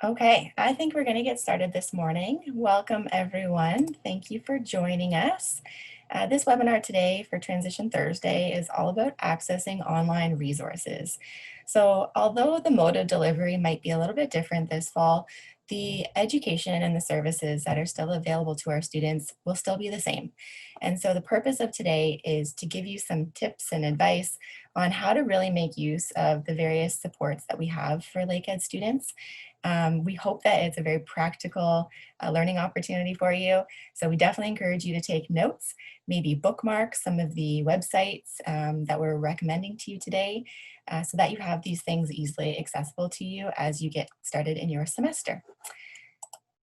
Okay, I think we're going to get started this morning. Welcome, everyone. Thank you for joining us. This webinar today for Transition Thursday is all about accessing online resources. So although the mode of delivery might be a little bit different this fall, the education and the services that are still available to our students will still be the same. And so the purpose of today is to give you some tips and advice on how to really make use of the various supports that we have for Lakehead students. We hope that it's a very practical learning opportunity for you. So we definitely encourage you to take notes, maybe bookmark some of the websites that we're recommending to you today so that you have these things easily accessible to you as you get started in your semester.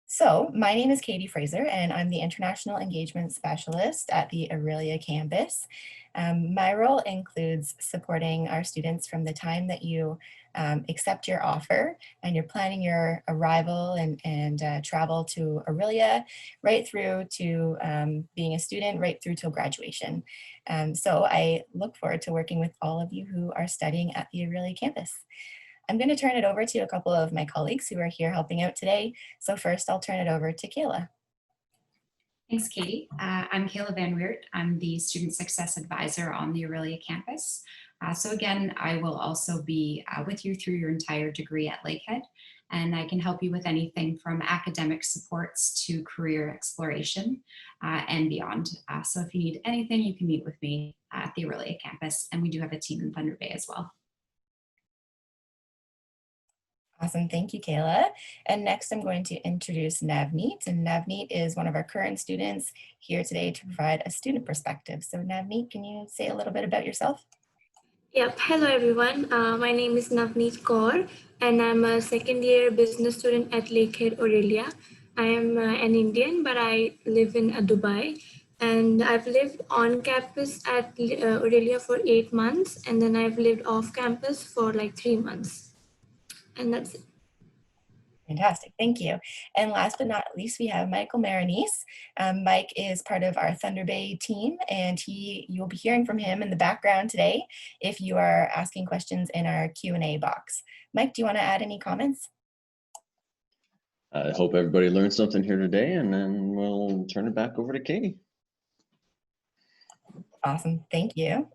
So my name is Katie Fraser, and I'm the International Engagement Specialist at the Aurelia campus. My role includes supporting our students from the time that you accept your offer and you're planning your arrival and travel to Aurelia, right through to being a student, right through till graduation. So I look forward to working with all of you who are studying at the Aurelia campus. I'm going to turn it over to a couple of my colleagues who are here helping out today. So first, I'll turn it over to Kayla. Thanks, Katie. I'm Kayla Van Weert. I'm the Student Success Advisor on the Aurelia campus. So again, I will also be with you through your entire degree at Lakehead, and I can help you with anything from academic supports to career exploration and beyond. So if you need anything, you can meet with me at the Aurelia campus, and we do have a team in Thunder Bay as well. Awesome, thank you, Kayla. And next I'm going to introduce Navneet. And Navneet is one of our current students here today to provide a student perspective. So Navneet, can you say a little bit about yourself? Yep. Hello, everyone. My name is Navneet Kaur, and I'm a second year business student at Lakehead, Aurelia. I am an Indian, but I live in Dubai. And I've lived on campus at Aurelia for 8 months, and then I've lived off campus for like 3 months. And that's it. Fantastic, thank you. And last but not least, we have Michael Maronese. Mike is part of our Thunder Bay team, and you'll be hearing from him in the background today if you are asking questions in our Q&A box. Mike, do you want to add any comments? I hope everybody learned something here today, and then we'll turn it back over to Katie. Awesome, thank you.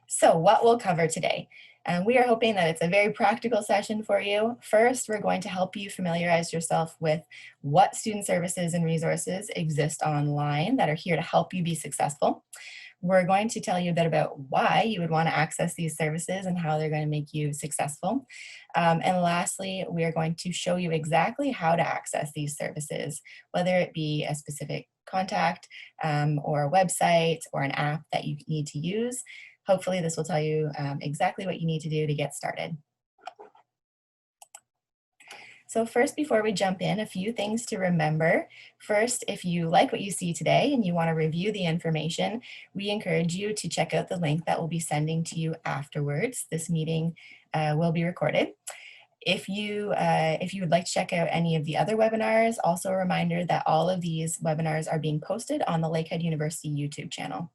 So what we'll cover today. We are hoping that it's a very practical session for you. First, we're going to help you familiarize yourself with what student services and resources exist online that are here to help you be successful. We're going to tell you a bit about why you would want to access these services and how they're going to make you successful. And lastly, we are going to show you exactly how to access these services, whether it be a specific contact or a website or an app that you need to use. Hopefully this will tell you exactly what you need to do to get started. So first, before we jump in, a few things to remember. First, if you like what you see today and you want to review the information, we encourage you to check out the link that we'll be sending to you afterwards. This meeting will be recorded. If you would like to check out any of the other webinars, also a reminder that all of these webinars are being posted on the Lakehead University YouTube channel.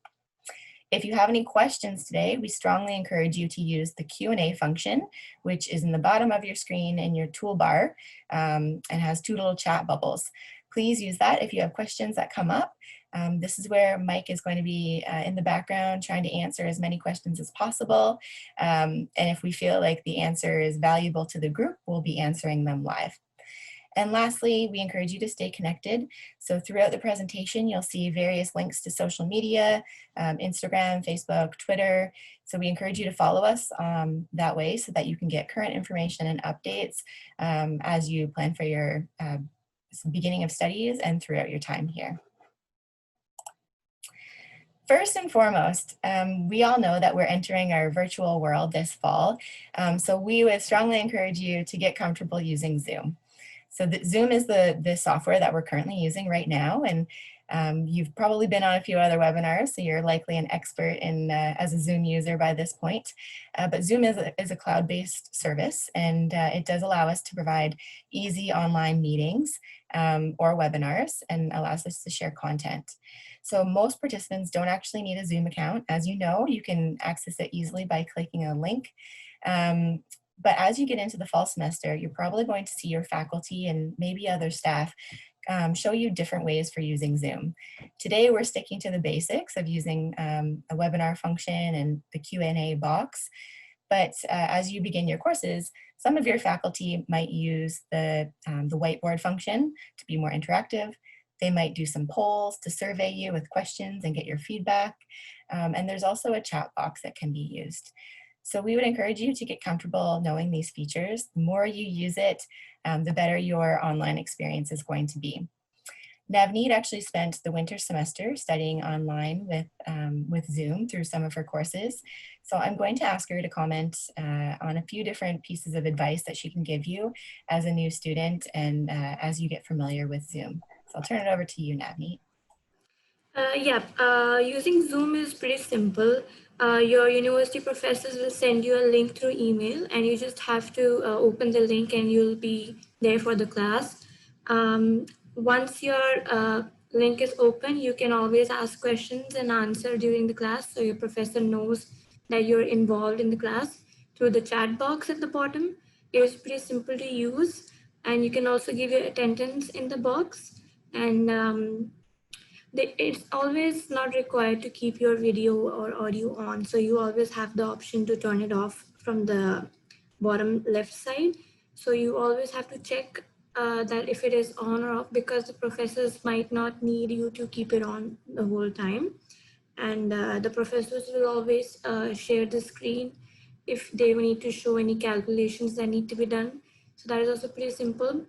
If you have any questions today, we strongly encourage you to use the Q&A function, which is in the bottom of your screen in your toolbar and has two little chat bubbles. Please use that if you have questions that come up. This is where Mike is going to be in the background trying to answer as many questions as possible. And if we feel like the answer is valuable to the group, we'll be answering them live. And lastly, we encourage you to stay connected. So throughout the presentation, you'll see various links to social media, Instagram, Facebook, Twitter. So we encourage you to follow us that way so that you can get current information and updates as you plan for your beginning of studies and throughout your time here. First and foremost, we all know that we're entering our virtual world this fall. So we would strongly encourage you to get comfortable using Zoom. So Zoom is the software that we're currently using right now, and you've probably been on a few other webinars, so you're likely an expert in as a Zoom user by this point. But Zoom is a cloud-based service, and it does allow us to provide easy online meetings or webinars and allows us to share content. So most participants don't actually need a Zoom account. As you know, you can access it easily by clicking a link. But as you get into the fall semester, you're probably going to see your faculty and maybe other staff show you different ways for using Zoom. Today, we're sticking to the basics of using a webinar function and the Q&A box. But as you begin your courses, some of your faculty might use the whiteboard function to be more interactive. They might do some polls to survey you with questions and get your feedback. And there's also a chat box that can be used. So we would encourage you to get comfortable knowing these features. The more you use it, the better your online experience is going to be. Navneet actually spent the winter semester studying online with Zoom through some of her courses. So I'm going to ask her to comment on a few different pieces of advice that she can give you as a new student and as you get familiar with Zoom. So I'll turn it over to you, Navneet. Using Zoom is pretty simple. Your university professors will send you a link through email, and you just have to open the link and you'll be there for the class. Once your link is open, you can always ask questions and answer during the class, so your professor knows that you're involved in the class. Through the chat box at the bottom, it's pretty simple to use, and you can also give your attendance in the box. And it's always not required to keep your video or audio on, so you always have the option to turn it off from the bottom left side. So you always have to check that if it is on or off, because the professors might not need you to keep it on the whole time. And the professors will always share the screen if they need to show any calculations that need to be done. So that is also pretty simple.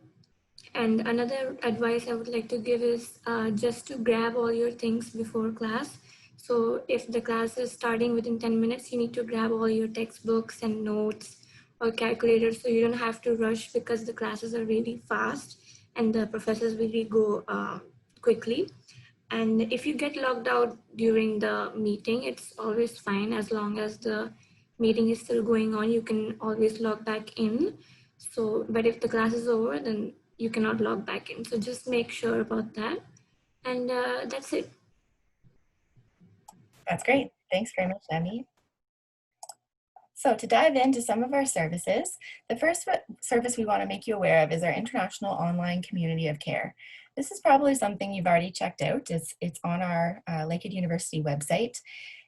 And another advice I would like to give is just to grab all your things before class. So if the class is starting within 10 minutes, you need to grab all your textbooks and notes or calculators, so you don't have to rush, because the classes are really fast and the professors really go quickly. And if you get logged out during the meeting, it's always fine. As long as the meeting is still going on, you can always log back in. So, but if the class is over, then you cannot log back in. So just make sure about that. And that's it. That's great. Thanks very much, Navneet. So to dive into some of our services, the first service we want to make you aware of is our International Online Community of Care. This is probably something you've already checked out. It's on our Lakehead University website.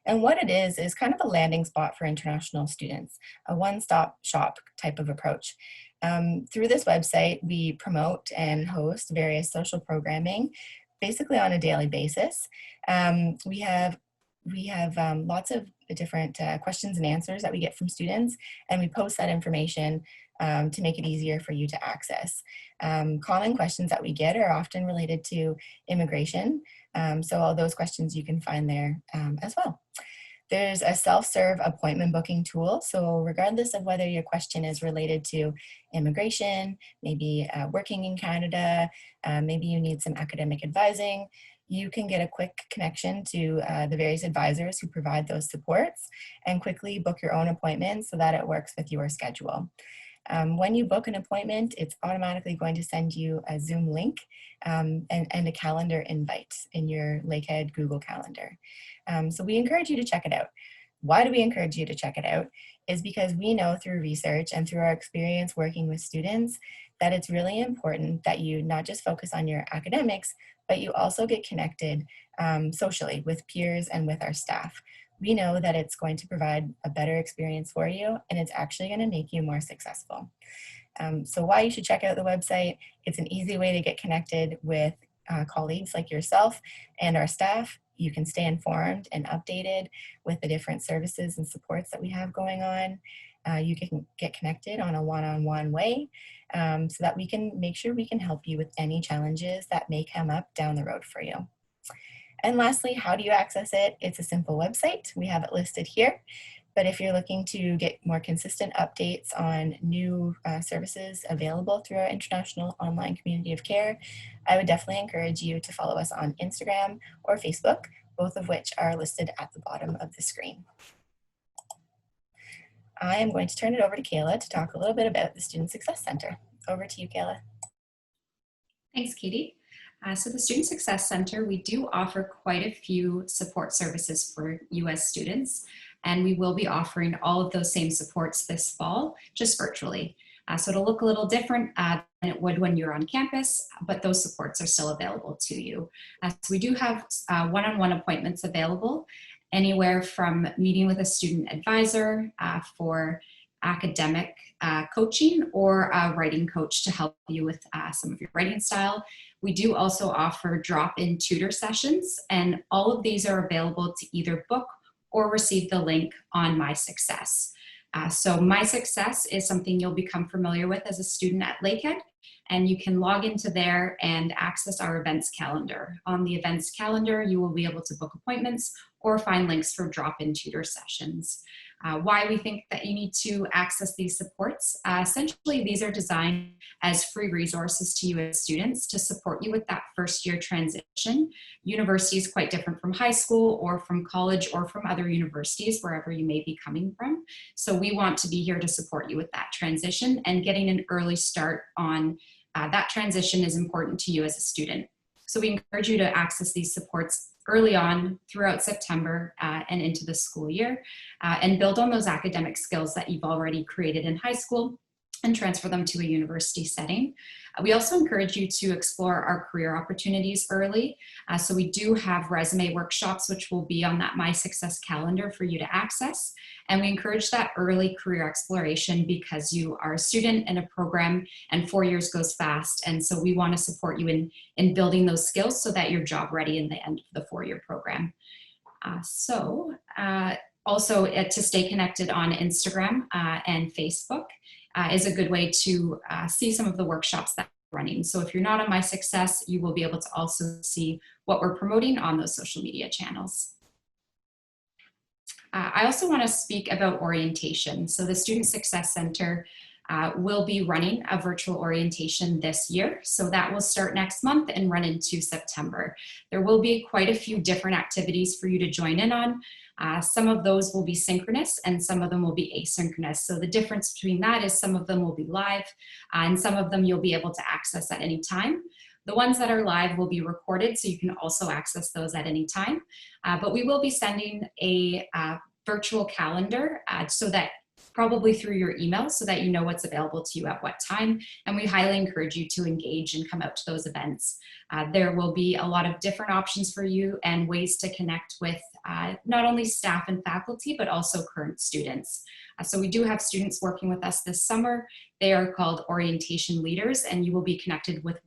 And what it is kind of a landing spot for international students, a one-stop shop type of approach. Through this website, we promote and host various social programming, basically on a daily basis. We have lots of different questions and answers that we get from students, and we post that information to make it easier for you to access. Common questions that we get are often related to immigration, so all those questions you can find there as well. There's a self-serve appointment booking tool. So regardless of whether your question is related to immigration, maybe working in Canada, maybe you need some academic advising, you can get a quick connection to the various advisors who provide those supports and quickly book your own appointment so that it works with your schedule. When you book an appointment, it's automatically going to send you a Zoom link and a calendar invite in your Lakehead Google Calendar. So we encourage you to check it out. Why do we encourage you to check it out? Is because we know through research and through our experience working with students that it's really important that you not just focus on your academics, but you also get connected socially with peers and with our staff. We know that it's going to provide a better experience for you, and it's actually going to make you more successful. So why you should check out the website, it's an easy way to get connected with colleagues like yourself and our staff. You can stay informed and updated with the different services and supports that we have going on. You can get connected on a one-on-one way so that we can make sure we can help you with any challenges that may come up down the road for you. And lastly, how do you access it? It's a simple website. We have it listed here. But if you're looking to get more consistent updates on new services available through our International Online Community of Care, I would definitely encourage you to follow us on Instagram or Facebook, both of which are listed at the bottom of the screen. I am going to turn it over to Kayla to talk a little bit about the Student Success Center. Over to you, Kayla. Thanks, Katie. So the Student Success Center, we do offer quite a few support services for U.S. students. And we will be offering all of those same supports this fall, just virtually. So it'll look a little different than it would when you're on campus, but those supports are still available to you. So we do have one-on-one appointments available, anywhere from meeting with a student advisor for academic coaching, or a writing coach to help you with some of your writing style. We do also offer drop-in tutor sessions, and all of these are available to either book or receive the link on My Success. So My Success is something you'll become familiar with as a student at Lakehead, and you can log into there and access our events calendar. On the events calendar, you will be able to book appointments or find links for drop-in tutor sessions. Why we think that you need to access these supports. Essentially, these are designed as free resources to you as students to support you with that first year transition. University is quite different from high school or from college or from other universities, wherever you may be coming from. So we want to be here to support you with that transition, and getting an early start on that transition is important to you as a student. So we encourage you to access these supports early on throughout September and into the school year, and build on those academic skills that you've already created in high school and transfer them to a university setting. We also encourage you to explore our career opportunities early. So we do have resume workshops, which will be on that My Success calendar for you to access. And we encourage that early career exploration because you are a student in a program and 4 years goes fast. And so we want to support you in building those skills so that you're job ready in the end of the 4-year program. Also to stay connected on Instagram and Facebook is a good way to see some of the workshops that we're running. So if you're not on My Success, you will be able to also see what we're promoting on those social media channels. I also want to speak about orientation. So the Student Success Center will be running a virtual orientation this year. So that will start next month and run into September. There will be quite a few different activities for you to join in on. Some of those will be synchronous and some of them will be asynchronous. So the difference between that is some of them will be live and some of them you'll be able to access at any time. The ones that are live will be recorded, so you can also access those at any time. But we will be sending a virtual calendar so that probably through your email so that you know what's available to you at what time. And we highly encourage you to engage and come out to those events. There will be a lot of different options for you and ways to connect with not only staff and faculty, but also current students. So we do have students working with us this summer. They are called orientation leaders, and you will be connected with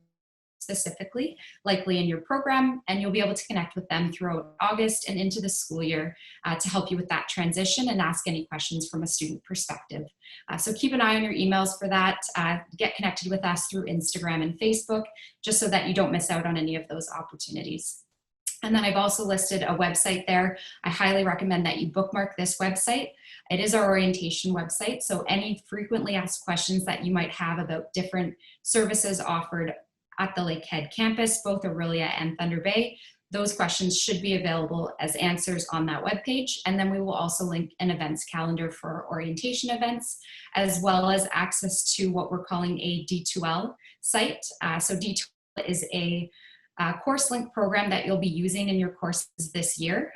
specifically, likely in your program, and you'll be able to connect with them throughout August and into the school year to help you with that transition and ask any questions from a student perspective. So keep an eye on your emails for that. Get connected with us through Instagram and Facebook, just so that you don't miss out on any of those opportunities. And then I've also listed a website there. I highly recommend that you bookmark this website. It is our orientation website, so any frequently asked questions that you might have about different services offered at the Lakehead campus, both Aurelia and Thunder Bay, those questions should be available as answers on that webpage. And then we will also link an events calendar for orientation events, as well as access to what we're calling a D2L site. So D2L is a course link program that you'll be using in your courses this year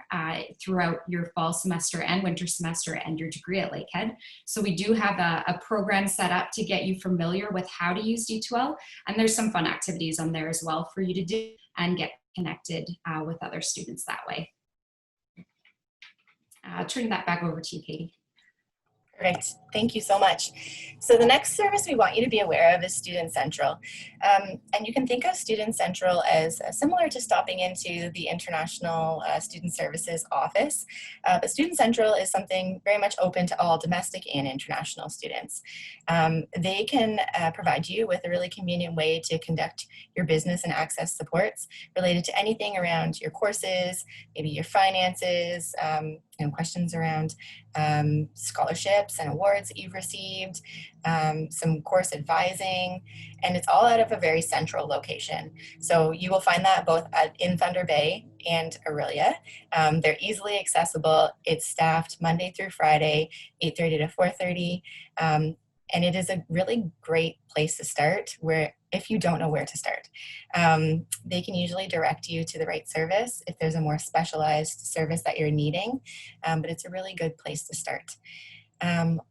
throughout your fall semester and winter semester and your degree at Lakehead. So we do have a program set up to get you familiar with how to use D2L, and there's some fun activities on there as well for you to do and get connected with other students that way. Turning that back over to you, Katie. Great, thank you so much. So the next service we want you to be aware of is Student Central. And you can think of Student Central as similar to stopping into the International Student Services office. But Student Central is something very much open to all domestic and international students. They can provide you with a really convenient way to conduct your business and access supports related to anything around your courses, maybe your finances, questions around scholarships and awards that you've received, some course advising, and it's all out of a very central location. So you will find that both in Thunder Bay and Aurelia. They're easily accessible. It's staffed Monday through Friday, 8:30 to 4:30. And it is a really great place to start where if you don't know where to start. They can usually direct you to the right service if there's a more specialized service that you're needing, but it's a really good place to start.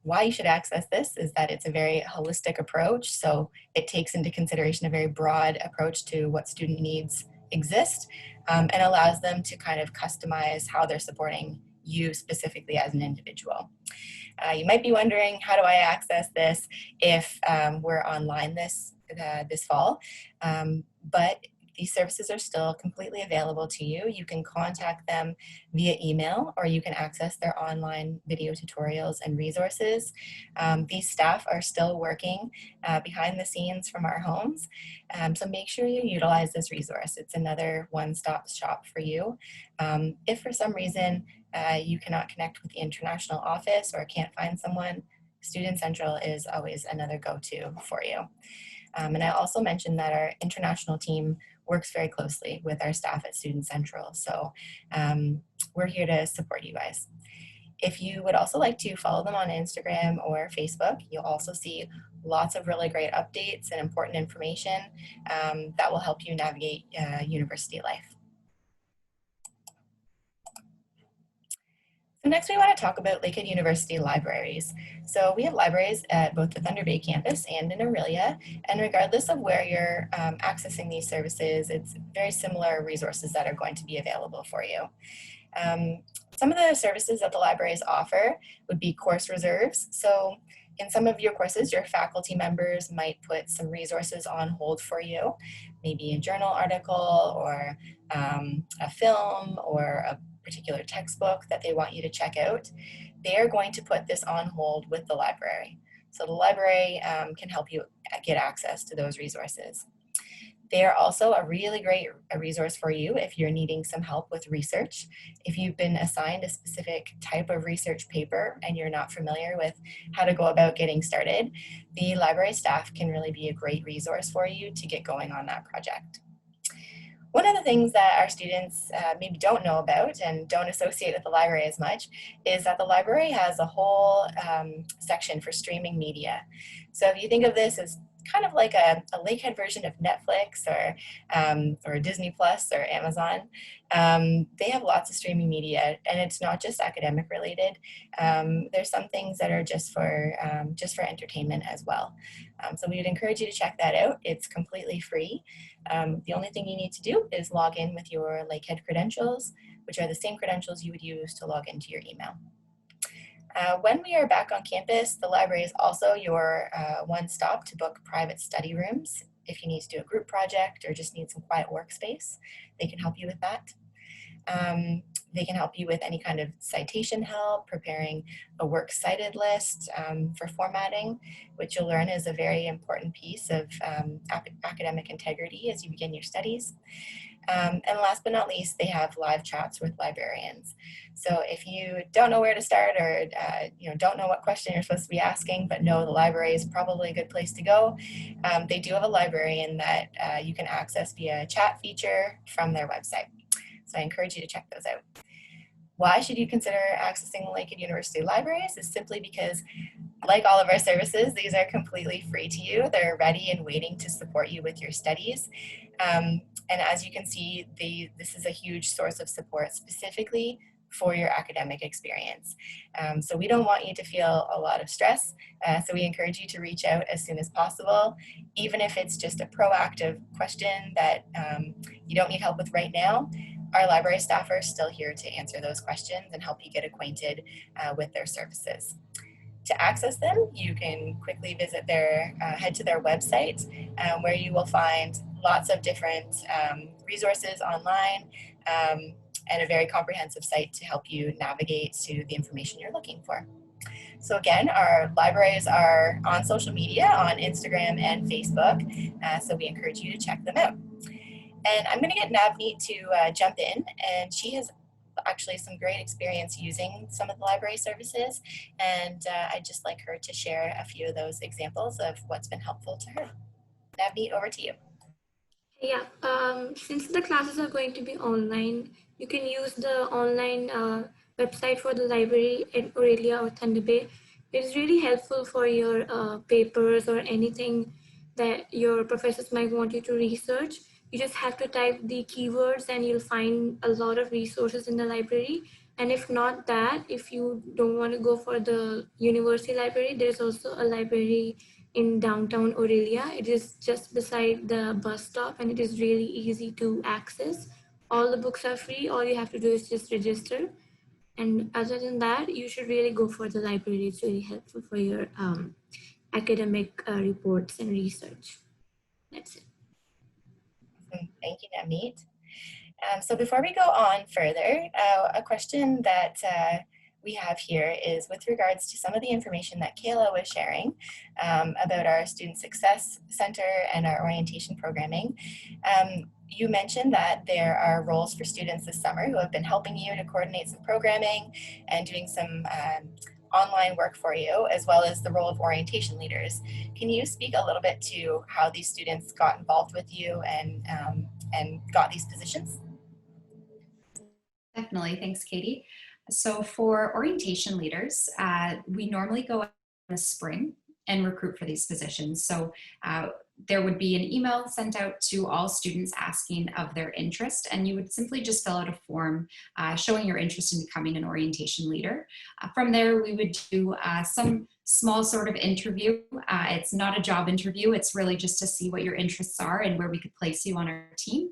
Why you should access this is that it's a very holistic approach. So it takes into consideration a very broad approach to what student needs exist, and allows them to kind of customize how they're supporting you specifically as an individual. You might be wondering, how do I access this if we're online this fall? But these services are still completely available to you. You can contact them via email, or you can access their online video tutorials and resources. These staff are still working behind the scenes from our homes, so make sure you utilize this resource. It's another one-stop shop for you. If for some reason you cannot connect with the international office or can't find someone, Student Central is always another go-to for you. And I also mentioned that our international team works very closely with our staff at Student Central. So we're here to support you guys. If you would also like to follow them on Instagram or Facebook, you'll also see lots of really great updates and important information that will help you navigate university life. So next we want to talk about Lakehead University libraries. So we have libraries at both the Thunder Bay campus and in Aurelia, and regardless of where you're accessing these services, it's very similar resources that are going to be available for you. Some of the services that the libraries offer would be course reserves. So in some of your courses, your faculty members might put some resources on hold for you, maybe a journal article or a film or a particular textbook that they want you to check out. They are going to put this on hold with the library. So the library can help you get access to those resources. They are also a really great resource for you if you're needing some help with research. If you've been assigned a specific type of research paper and you're not familiar with how to go about getting started, the library staff can really be a great resource for you to get going on that project. One of the things that our students maybe don't know about and don't associate with the library as much is that the library has a whole section for streaming media. So if you think of this as kind of like a Lakehead version of Netflix or Disney Plus or Amazon, they have lots of streaming media, and it's not just academic related. There's some things that are just for entertainment as well. So we would encourage you to check that out. It's completely free. The only thing you need to do is log in with your Lakehead credentials, which are the same credentials you would use to log into your email. When we are back on campus, the library is also your one stop to book private study rooms. If you need to do a group project or just need some quiet workspace, they can help you with that. They can help you with any kind of citation help, preparing a works cited list for formatting, which you'll learn is a very important piece of academic integrity as you begin your studies. And last but not least, they have live chats with librarians. So if you don't know where to start or don't know what question you're supposed to be asking, but know the library is probably a good place to go, they do have a librarian that you can access via a chat feature from their website. So I encourage you to check those out. Why should you consider accessing the Lakehead University libraries? Is simply because, like all of our services, these are completely free to you. They're ready and waiting to support you with your studies. And as you can see, this is a huge source of support specifically for your academic experience. So we don't want you to feel a lot of stress. So we encourage you to reach out as soon as possible, even if it's just a proactive question that you don't need help with right now. Our library staff are still here to answer those questions and help you get acquainted with their services. To access them, you can quickly visit head to their website, where you will find lots of different resources online and a very comprehensive site to help you navigate to the information you're looking for. So again, our libraries are on social media, on Instagram and Facebook, so we encourage you to check them out. And I'm going to get Navneet to jump in, and she has actually some great experience using some of the library services, and I'd just like her to share a few of those examples of what's been helpful to her. Navneet, over to you. Yeah, since the classes are going to be online, you can use the online website for the library at Aurelia or Thunder Bay. It's really helpful for your papers or anything that your professors might want you to research. You just have to type the keywords and you'll find a lot of resources in the library. And if not that, if you don't want to go for the university library, there's also a library in downtown Aurelia. It is just beside the bus stop and it is really easy to access. All the books are free. All you have to do is just register. And other than that, you should really go for the library. It's really helpful for your academic reports and research. That's it. Thank you, Navneet. So before we go on further, a question that we have here is with regards to some of the information that Kayla was sharing about our Student Success Center and our orientation programming. You mentioned that there are roles for students this summer who have been helping you to coordinate some programming and doing some online work for you, as well as the role of orientation leaders. Can you speak a little bit to how these students got involved with you and got these positions? Definitely. Thanks, Katie. So for orientation leaders, we normally go in the spring and recruit for these positions. So there would be an email sent out to all students asking of their interest, and you would simply just fill out a form showing your interest in becoming an orientation leader. From there, we would do some small sort of interview. It's not a job interview. It's really just to see what your interests are and where we could place you on our team.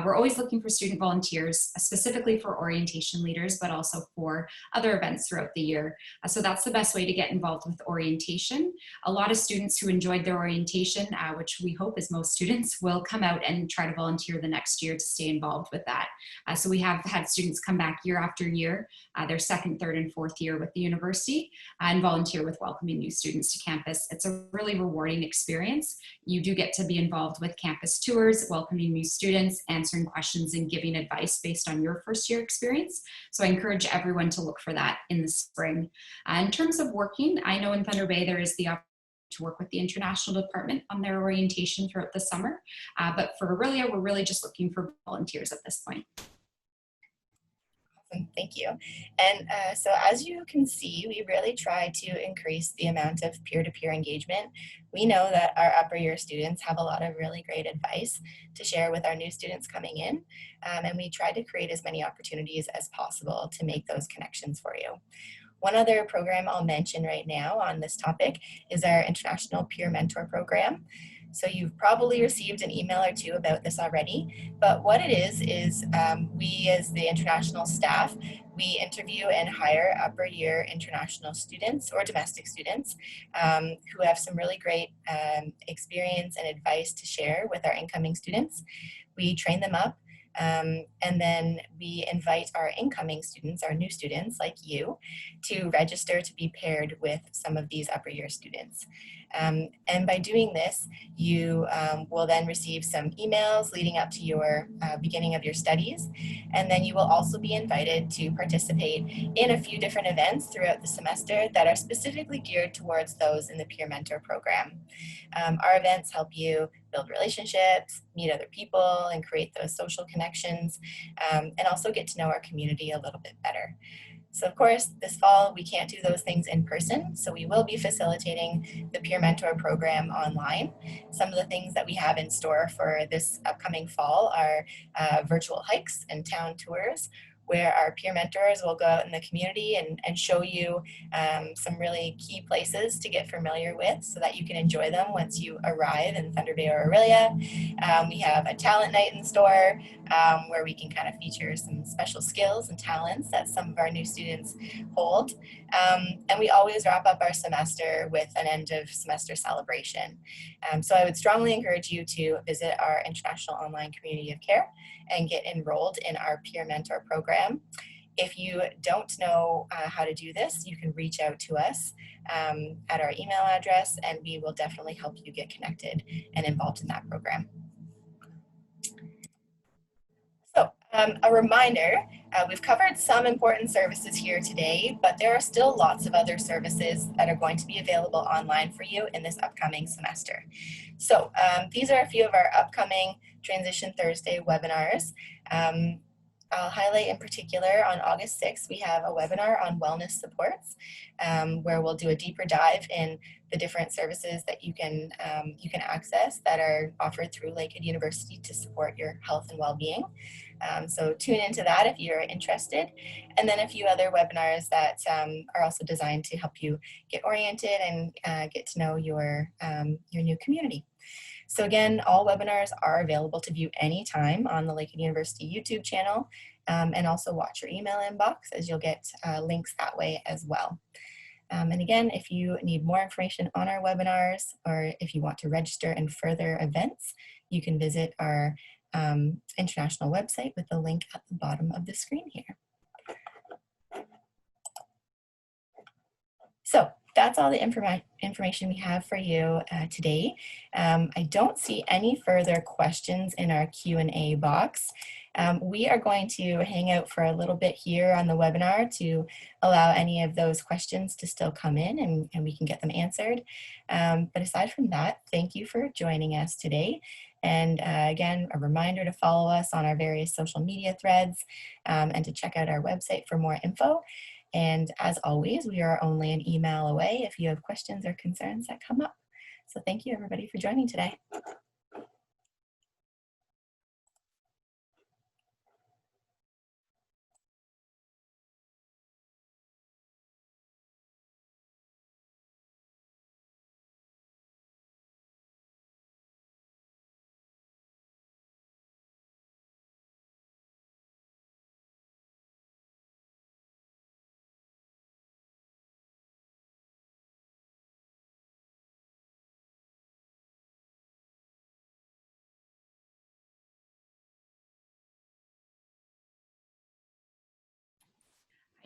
We're always looking for student volunteers, specifically for orientation leaders, but also for other events throughout the year. So that's the best way to get involved with orientation. A lot of students who enjoyed their orientation, which we hope is most students, will come out and try to volunteer the next year to stay involved with that. So we have had students come back year after year, their second, third, and fourth year with the university, and volunteer with welcoming new students to campus. It's a really rewarding experience. You do get to be involved with campus tours, welcoming new students, answering questions, and giving advice based on your first year experience. So I encourage everyone to look for that in the spring. In terms of working, I know in Thunder Bay there is the opportunity to work with the international department on their orientation throughout the summer. But for Aurelia, we're really just looking for volunteers at this point. Awesome, thank you. And so as you can see, we really try to increase the amount of peer-to-peer engagement. We know that our upper year students have a lot of really great advice to share with our new students coming in. And we try to create as many opportunities as possible to make those connections for you. One other program I'll mention right now on this topic is our International Peer Mentor Program. So you've probably received an email or two about this already, but what it is we as the international staff, we interview and hire upper year international students or domestic students who have some really great experience and advice to share with our incoming students. We train them up. And then we invite our incoming students, our new students like you, to register to be paired with some of these upper year students. And by doing this, you will then receive some emails leading up to your beginning of your studies. And then you will also be invited to participate in a few different events throughout the semester that are specifically geared towards those in the Peer Mentor program. Our events help you build relationships, meet other people, and create those social connections, and also get to know our community a little bit better. So of course, this fall, we can't do those things in person, so we will be facilitating the Peer Mentor program online. Some of the things that we have in store for this upcoming fall are virtual hikes and town tours, where our peer mentors will go out in the community and show you some really key places to get familiar with so that you can enjoy them once you arrive in Thunder Bay or Aurelia. We have a talent night in store where we can kind of feature some special skills and talents that some of our new students hold. And we always wrap up our semester with an end of semester celebration. So I would strongly encourage you to visit our International Online Community of Care and get enrolled in our Peer Mentor program. If you don't know how to do this, you can reach out to us at our email address, and we will definitely help you get connected and involved in that program. So a reminder, we've covered some important services here today, but there are still lots of other services that are going to be available online for you in this upcoming semester. So these are a few of our upcoming Transition Thursday webinars. I'll highlight in particular on August 6th, we have a webinar on wellness supports, where we'll do a deeper dive in the different services that you can access that are offered through Lakehead University to support your health and well-being. So tune into that if you're interested. And then a few other webinars that are also designed to help you get oriented and get to know your new community. So again, all webinars are available to view anytime on the Lakehead University YouTube channel, and also watch your email inbox as you'll get links that way as well. And again, if you need more information on our webinars, or if you want to register in further events, you can visit our international website with the link at the bottom of the screen here. So that's all the information we have for you today. I don't see any further questions in our Q&A box. We are going to hang out for a little bit here on the webinar to allow any of those questions to still come in, and we can get them answered. But aside from that, thank you for joining us today. And again, a reminder to follow us on our various social media threads, and to check out our website for more info. And as always, we are only an email away if you have questions or concerns that come up. So thank you everybody for joining today.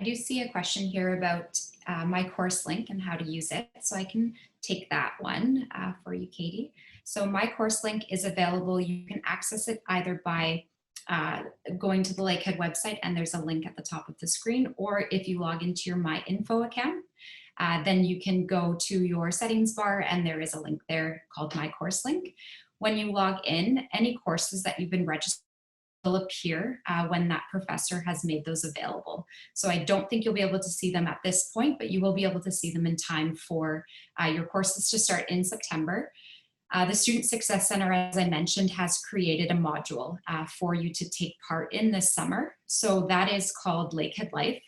I do see a question here about my course link and how to use it. So I can take that one for you, Katie. So my course link is available. You can access it either by going to the Lakehead website, and there's a link at the top of the screen, or if you log into your My Info account, then you can go to your settings bar and there is a link there called My Course Link. When you log in, any courses that you've been registered will appear when that professor has made those available. So I don't think you'll be able to see them at this point, but you will be able to see them in time for your courses to start in September. The Student Success Center, as I mentioned, has created a module for you to take part in this summer. So that is called Lakehead Life,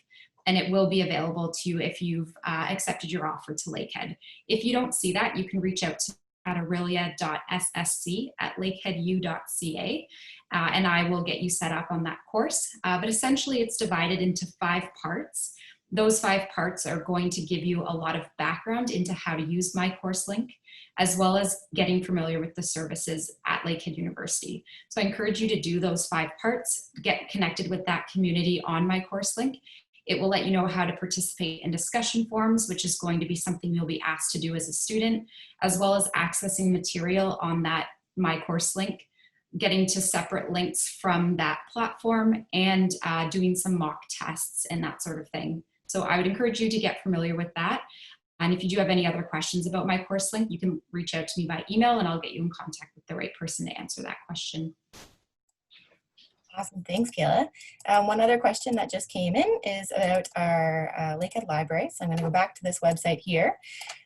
and it will be available to you if you've accepted your offer to Lakehead. If you don't see that, you can reach out to at aurelia.ssc@lakeheadu.ca, and I will get you set up on that course. But essentially it's divided into 5 parts. Those 5 parts are going to give you a lot of background into how to use My Course Link, as well as getting familiar with the services at Lakehead University. So I encourage you to do those 5 parts, get connected with that community on My Course Link. It will let you know how to participate in discussion forums, which is going to be something you'll be asked to do as a student, as well as accessing material on that My Course Link, getting to separate links from that platform, and doing some mock tests and that sort of thing. So I would encourage you to get familiar with that. And if you do have any other questions about My Course Link, you can reach out to me by email and I'll get you in contact with the right person to answer that question. Awesome, thanks, Kayla. One other question that just came in is about our Lakehead Library. So I'm going to go back to this website here.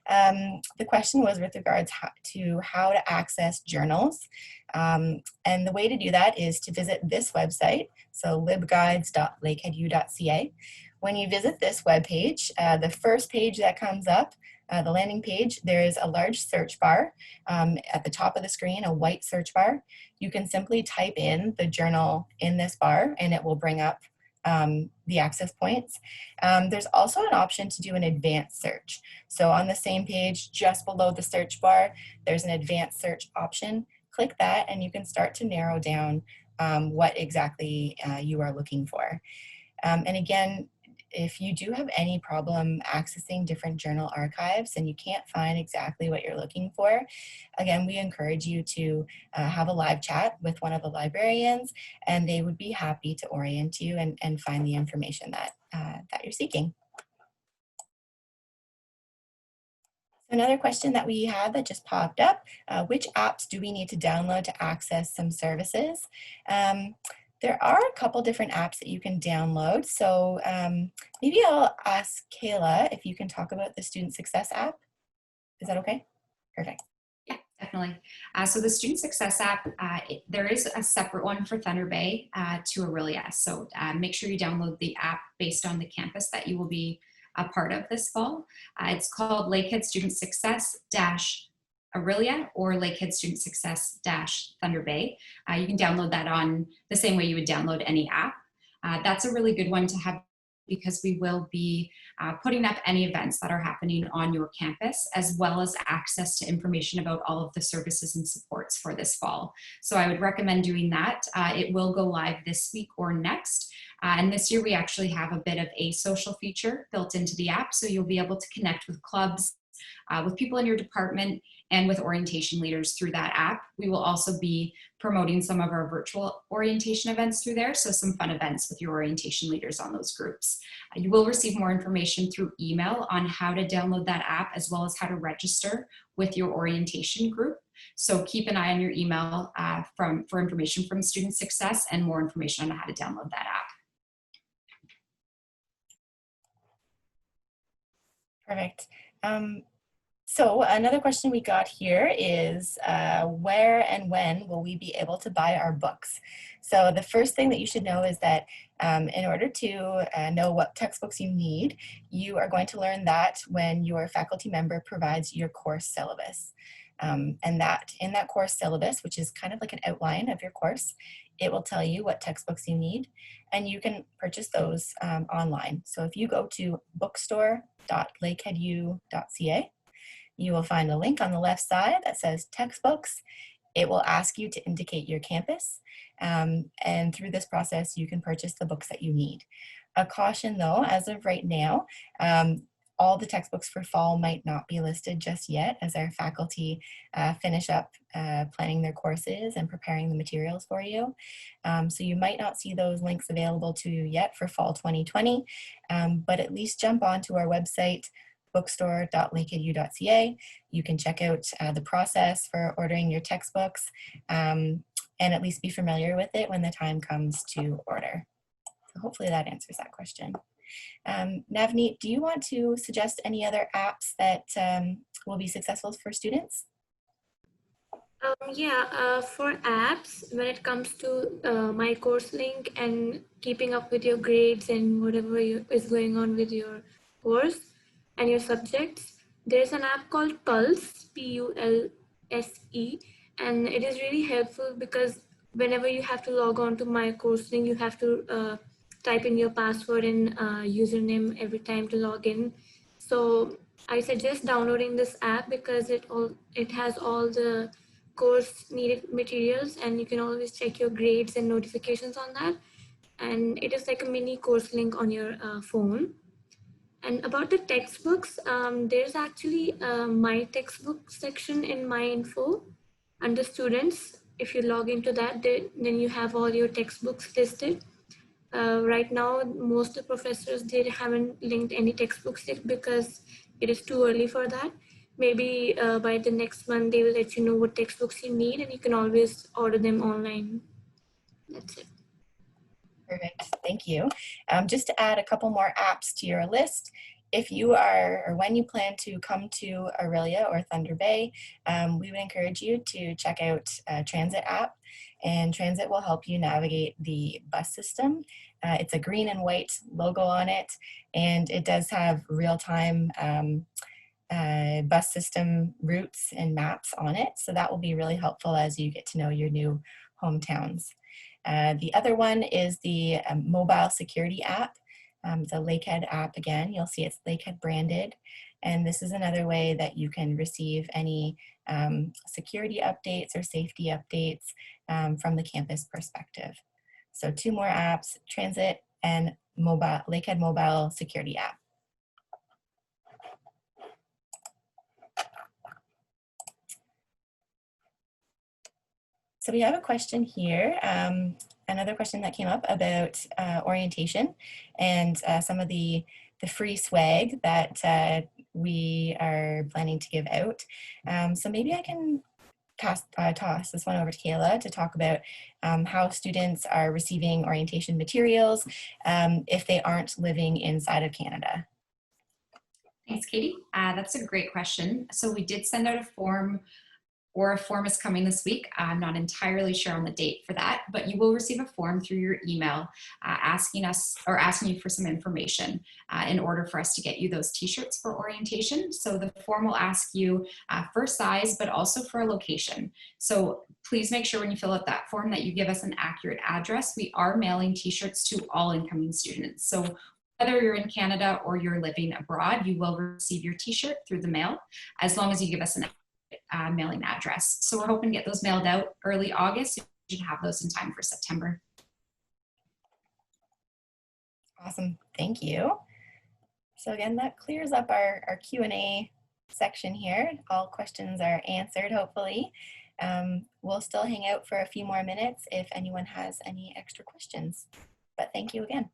The question was with regards to how to access journals. And the way to do that is to visit this website, so libguides.lakeheadu.ca. When you visit this webpage, the first page that comes up, the landing page, there is a large search bar at the top of the screen, a white search bar. You can simply type in the journal in this bar and it will bring up the access points. There's also an option to do an advanced search. So on the same page, just below the search bar, there's an advanced search option. Click that and you can start to narrow down what exactly you are looking for. And again, if you do have any problem accessing different journal archives and you can't find exactly what you're looking for, again, we encourage you to have a live chat with one of the librarians, and they would be happy to orient you and find the information that you're seeking. Another question that we had that just popped up, which apps do we need to download to access some services? There are a couple different apps that you can download. So maybe I'll ask Kayla if you can talk about the Student Success app. Is that okay? Perfect. Yeah, definitely. So the Student Success app, there is a separate one for Thunder Bay to Aurelia. So make sure you download the app based on the campus that you will be a part of this fall. It's called Lakehead Student Success Aurelia or Lakehead Student Success Thunder Bay. You can download that on the same way you would download any app. That's a really good one to have because we will be putting up any events that are happening on your campus, as well as access to information about all of the services and supports for this fall. So I would recommend doing that. It will go live this week or next. And this year we actually have a bit of a social feature built into the app. So you'll be able to connect with clubs, with people in your department, and with orientation leaders through that app. We will also be promoting some of our virtual orientation events through there, so some fun events with your orientation leaders on those groups. You will receive more information through email on how to download that app, as well as how to register with your orientation group. So keep an eye on your email for information from Student Success and more information on how to download that app. Perfect. So another question we got here is where and when will we be able to buy our books? So the first thing that you should know is that in order to know what textbooks you need, you are going to learn that when your faculty member provides your course syllabus. And that in that course syllabus, which is kind of like an outline of your course, it will tell you what textbooks you need, and you can purchase those online. So if you go to bookstore.lakeheadu.ca, you will find a link on the left side that says textbooks. It will ask you to indicate your campus, and through this process, you can purchase the books that you need. A caution though, as of right now, all the textbooks for fall might not be listed just yet as our faculty finish up planning their courses and preparing the materials for you. So you might not see those links available to you yet for fall 2020, but at least jump onto our website, bookstore.lakeheadu.ca. You can check out the process for ordering your textbooks and at least be familiar with it when the time comes to order. So hopefully that answers that question. Navneet, do you want to suggest any other apps that will be successful for students? For apps, when it comes to my course link and keeping up with your grades and whatever is going on with your course and your subjects, there's an app called Pulse, Pulse, and it is really helpful because whenever you have to log on to my course link, you have to type in your password and username every time to log in. So I suggest downloading this app because it has all the course needed materials, and you can always check your grades and notifications on that. And it is like a mini course link on your phone. And about the textbooks, there's actually a my textbook section in my info under students. If you log into that, then you have all your textbooks listed. Right now, most of the professors, they haven't linked any textbooks yet because it is too early for that. Maybe by the next month, they will let you know what textbooks you need, and you can always order them online. That's it. Perfect, thank you. Just to add a couple more apps to your list, if you are, or when you plan to come to Aurelia or Thunder Bay, we would encourage you to check out Transit app, and Transit will help you navigate the bus system. It's a green and white logo on it, and it does have real-time bus system routes and maps on it, so that will be really helpful as you get to know your new hometowns. The other one is the mobile security app. It's a Lakehead app again. You'll see it's Lakehead branded. And this is another way that you can receive any security updates or safety updates from the campus perspective. So 2 more apps, Transit and Lakehead mobile security app. So we have a question here, another question that came up about orientation and some of the free swag that we are planning to give out. So maybe I can toss this one over to Kayla to talk about how students are receiving orientation materials if they aren't living inside of Canada. Thanks, Katie. That's a great question. So we did send out a form, or a form is coming this week. I'm not entirely sure on the date for that, but you will receive a form through your email asking you for some information in order for us to get you those t-shirts for orientation. So the form will ask you for size, but also for a location. So please make sure when you fill out that form that you give us an accurate address. We are mailing t-shirts to all incoming students. So whether you're in Canada or you're living abroad, you will receive your t-shirt through the mail as long as you give us an mailing address. So we're hoping to get those mailed out early August. You should have those in time for September. Awesome, thank you. So again, that clears up our Q&A section here. All questions are answered, hopefully. We'll still hang out for a few more minutes if anyone has any extra questions. But thank you again.